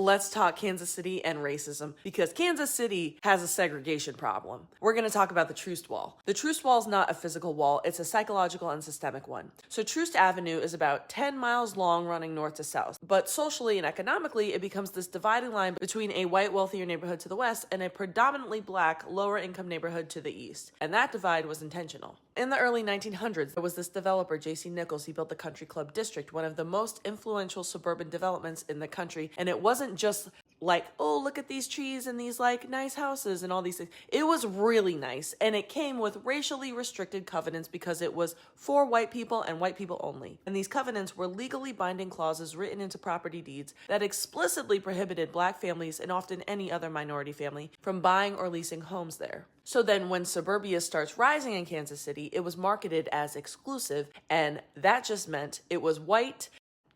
let's talk Kansas City and racism, because Kansas City has a segregation problem. We're going to talk about the Troost Wall. The Troost Wall is not a physical wall, it's a psychological and systemic one. So Troost Avenue is about 10 miles long running north to south, but socially and economically it becomes this dividing line between a white wealthier neighborhood to the west and a predominantly black lower income neighborhood to the east. And that divide was intentional. In the early 1900s, there was this developer, J.C. Nichols. He built the Country Club District, one of the most influential suburban developments in the country. And it wasn't just like, oh, look at these trees and these like nice houses and all these things. It was really nice. And it came with racially restricted covenants because it was for white people and white people only. And these covenants were legally binding clauses written into property deeds that explicitly prohibited black families and often any other minority family from buying or leasing homes there. So then when suburbia starts rising in Kansas City, it was marketed as exclusive, and that just meant it was white.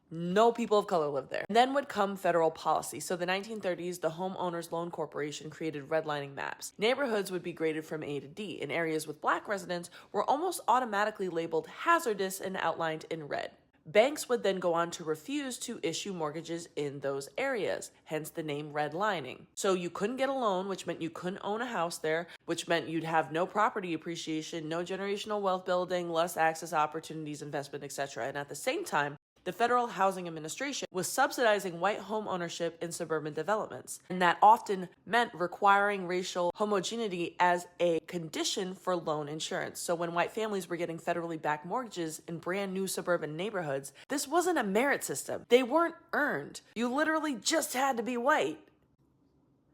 No people of color lived there. And then would come federal policy. So the 1930s, the Homeowners Loan Corporation created redlining maps. Neighborhoods would be graded from A to D, and areas with black residents were almost automatically labeled hazardous and outlined in red. Banks would then go on to refuse to issue mortgages in those areas, hence the name redlining. So you couldn't get a loan, which meant you couldn't own a house there, which meant you'd have no property appreciation, no generational wealth building, less access opportunities, investment, etc. And at the same time, the Federal Housing Administration was subsidizing white home ownership in suburban developments, and that often meant requiring racial homogeneity as a condition for loan insurance. So when white families were getting federally backed mortgages in brand new suburban neighborhoods, this wasn't a merit system. They weren't earned. You literally just had to be white.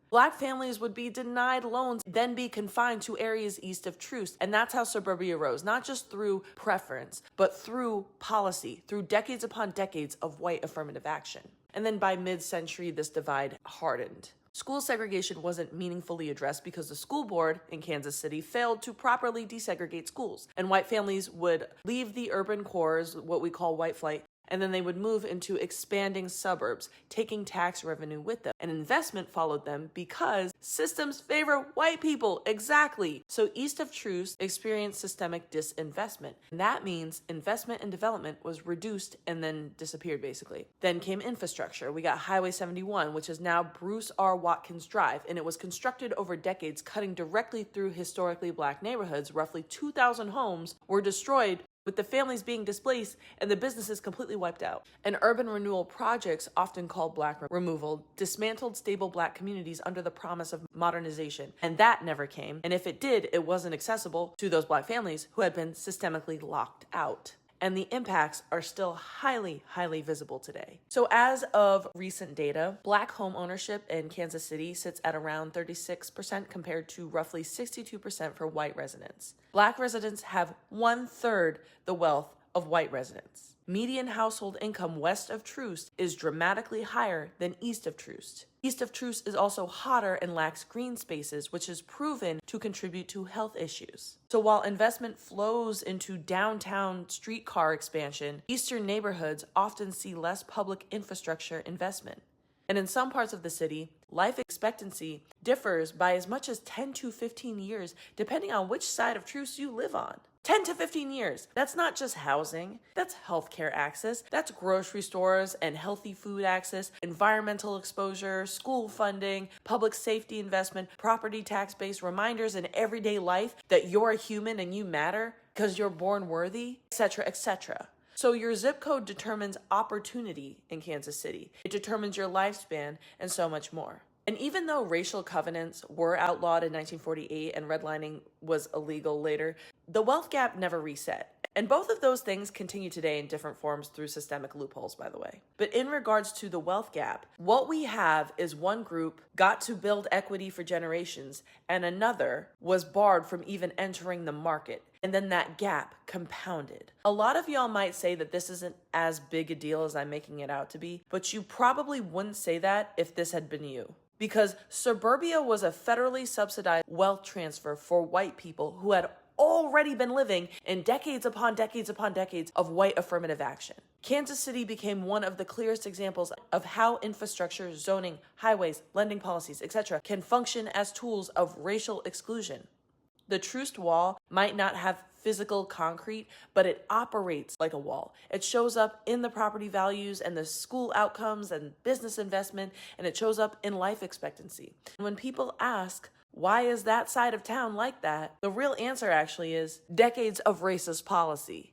Black families would be denied loans, then be confined to areas east of Troost. And that's how suburbia rose, not just through preference, but through policy, through decades upon decades of white affirmative action. And then by mid-century, this divide hardened. School segregation wasn't meaningfully addressed because the school board in Kansas City failed to properly desegregate schools. And white families would leave the urban cores, what we call white flight, and then they would move into expanding suburbs, taking tax revenue with them. And investment followed them because systems favor white people, exactly. So east of Troost experienced systemic disinvestment. And that means investment and development was reduced and then disappeared, basically. Then came infrastructure. We got Highway 71, which is now Bruce R. Watkins Drive, and it was constructed over decades, cutting directly through historically black neighborhoods. Roughly 2,000 homes were destroyed, with the families being displaced and the businesses completely wiped out. And urban renewal projects, often called black removal, dismantled stable black communities under the promise of modernization. And that never came. And if it did, it wasn't accessible to those black families who had been systemically locked out. And the impacts are still highly, highly visible today. So as of recent data, black home ownership in Kansas City sits at around 36% compared to roughly 62% for white residents. Black residents have 1/3 the wealth of white residents. Median household income west of Troost is dramatically higher than east of Troost. East of Troost is also hotter and lacks green spaces, which is proven to contribute to health issues. So while investment flows into downtown streetcar expansion, eastern neighborhoods often see less public infrastructure investment. And in some parts of the city, life expectancy differs by as much as 10 to 15 years, depending on which side of Troost you live on. 10 to 15 years. That's not just housing, that's healthcare access, that's grocery stores and healthy food access, environmental exposure, school funding, public safety investment, property tax-based reminders in everyday life that you're a human and you matter because you're born worthy, etc., etc. So your zip code determines opportunity in Kansas City. It determines your lifespan and so much more. And even though racial covenants were outlawed in 1948 and redlining was illegal later, the wealth gap never reset. And both of those things continue today in different forms through systemic loopholes, by the way. But in regards to the wealth gap, what we have is one group got to build equity for generations, and another was barred from even entering the market. And then that gap compounded. A lot of y'all might say that this isn't as big a deal as I'm making it out to be, but you probably wouldn't say that if this had been you. Because suburbia was a federally subsidized wealth transfer for white people who had already been living in decades upon decades upon decades of white affirmative action. Kansas City became one of the clearest examples of how infrastructure, zoning, highways, lending policies, etc. can function as tools of racial exclusion. The Troost Wall might not have physical concrete, but it operates like a wall. It shows up in the property values and the school outcomes and business investment, and it shows up in life expectancy. When people ask, why is that side of town like that? The real answer actually is decades of racist policy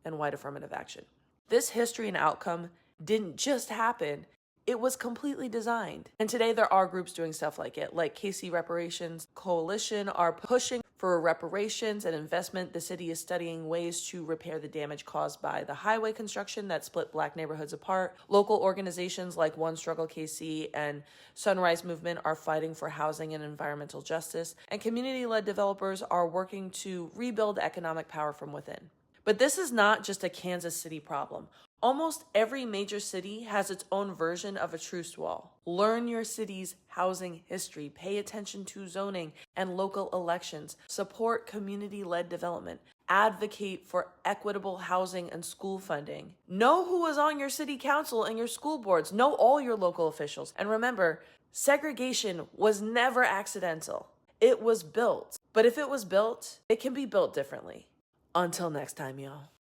and white affirmative action. This history and outcome didn't just happen. It was completely designed. And today there are groups doing stuff like it, like KC Reparations Coalition are pushing for reparations and investment. The city is studying ways to repair the damage caused by the highway construction that split Black neighborhoods apart. Local organizations like One Struggle KC and Sunrise Movement are fighting for housing and environmental justice. And community-led developers are working to rebuild economic power from within. But this is not just a Kansas City problem. Almost every major city has its own version of a Troost Wall. Learn your city's housing history, pay attention to zoning and local elections, support community-led development, advocate for equitable housing and school funding. Know who is on your city council and your school boards. Know all your local officials. And remember, segregation was never accidental. It was built. But if it was built, it can be built differently. Until next time, y'all.